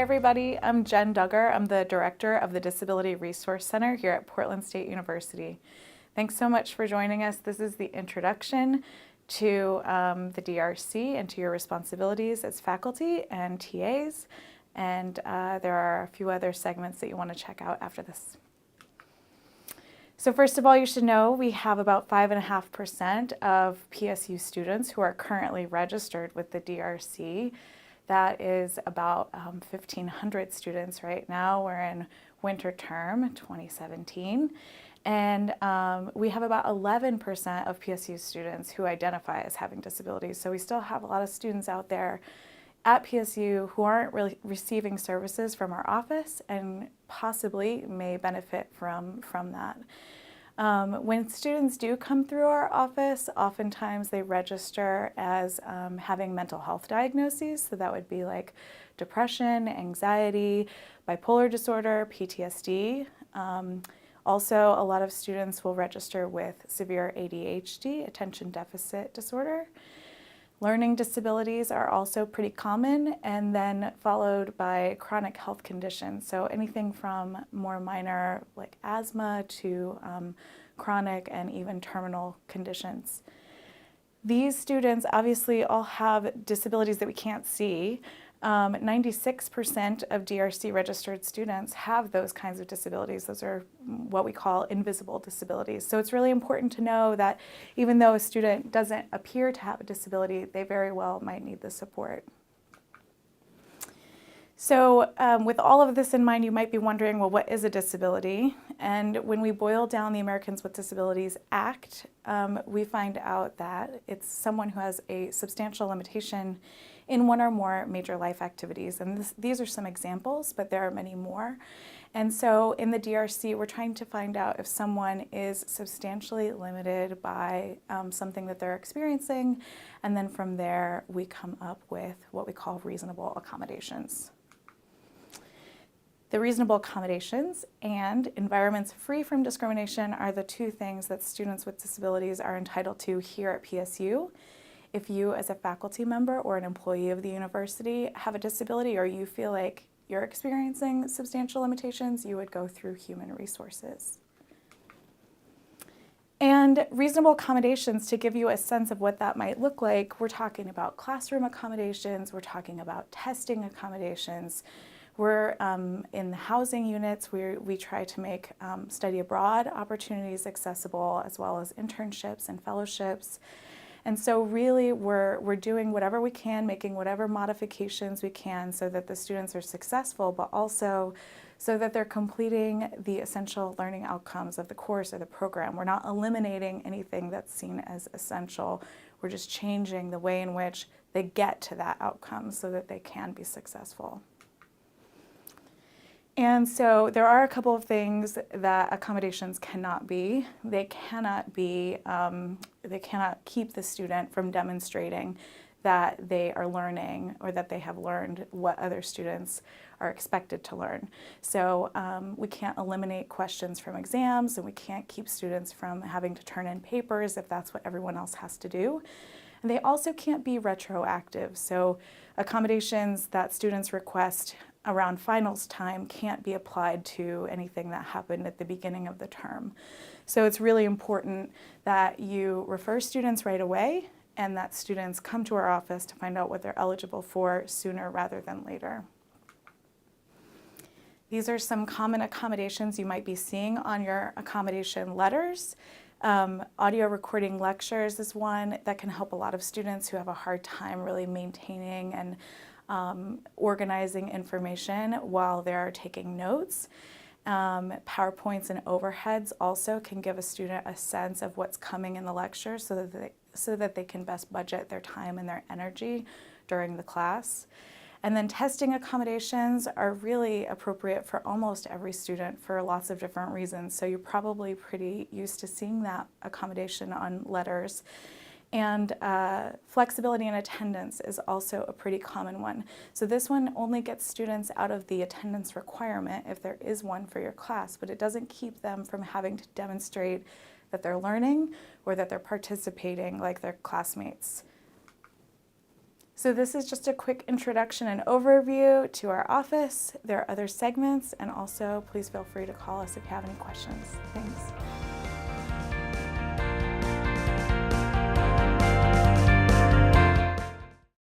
Hi everybody, I'm Jen Duggar. I'm the director of the Disability Resource Center here at Portland State University. Thanks so much for joining us. This is the introduction to the DRC and to your responsibilities as faculty and TAs. And there are a few other segments that you want to check out after this. So first of all, you should know we have about 5.5% of PSU students who are currently registered with the DRC. That is about 1,500 students right now. We're in winter term 2017. And we have about 11% of PSU students who identify as having disabilities. So we still have a lot of students out there at PSU who aren't really receiving services from our office and possibly may benefit from that. When students do come through our office, oftentimes they register as having mental health diagnoses. So that would be like depression, anxiety, bipolar disorder, PTSD. Also, a lot of students will register with severe ADHD, attention deficit disorder. Learning disabilities are also pretty common, and then followed by chronic health conditions. So anything from more minor like asthma to chronic and even terminal conditions. These students obviously all have disabilities that we can't see. 96% of DRC registered students have those kinds of disabilities. Those are what we call invisible disabilities. So it's really important to know that even though a student doesn't appear to have a disability, they very well might need the support. So with all of this in mind, you might be wondering, well, what is a disability? And when we boil down the Americans with Disabilities Act, we find out that it's someone who has a substantial limitation in one or more major life activities. And these are some examples, but there are many more. And so in the DRC, we're trying to find out if someone is substantially limited by something that they're experiencing. And then from there, we come up with what we call reasonable accommodations. The reasonable accommodations and environments free from discrimination are the two things that students with disabilities are entitled to here at PSU. If you as a faculty member or an employee of the university have a disability or you feel like you're experiencing substantial limitations, you would go through human resources. And reasonable accommodations, to give you a sense of what that might look like, we're talking about classroom accommodations, we're talking about testing accommodations. We're in the housing units, we try to make study abroad opportunities accessible, as well as internships and fellowships. And so really we're doing whatever we can, making whatever modifications we can so that the students are successful, but also so that they're completing the essential learning outcomes of the course or the program. We're not eliminating anything that's seen as essential. We're just changing the way in which they get to that outcome so that they can be successful. And so there are a couple of things that accommodations cannot be. They cannot keep the student from demonstrating that they are learning or that they have learned what other students are expected to learn. So we can't eliminate questions from exams, and we can't keep students from having to turn in papers if that's what everyone else has to do. And they also can't be retroactive. So accommodations that students request around finals time can't be applied to anything that happened at the beginning of the term. So it's really important that you refer students right away and that students come to our office to find out what they're eligible for sooner rather than later. These are some common accommodations you might be seeing on your accommodation letters. Audio recording lectures is one that can help a lot of students who have a hard time really maintaining and organizing information while they're taking notes. PowerPoints and overheads also can give a student a sense of what's coming in the lecture so that they can best budget their time and their energy during the class. And then testing accommodations are really appropriate for almost every student for lots of different reasons. So you're probably pretty used to seeing that accommodation on letters. And flexibility in attendance is also a pretty common one. So this one only gets students out of the attendance requirement if there is one for your class, but it doesn't keep them from having to demonstrate that they're learning or that they're participating like their classmates. So this is just a quick introduction and overview to our office. There are other segments, and also please feel free to call us if you have any questions. Thanks.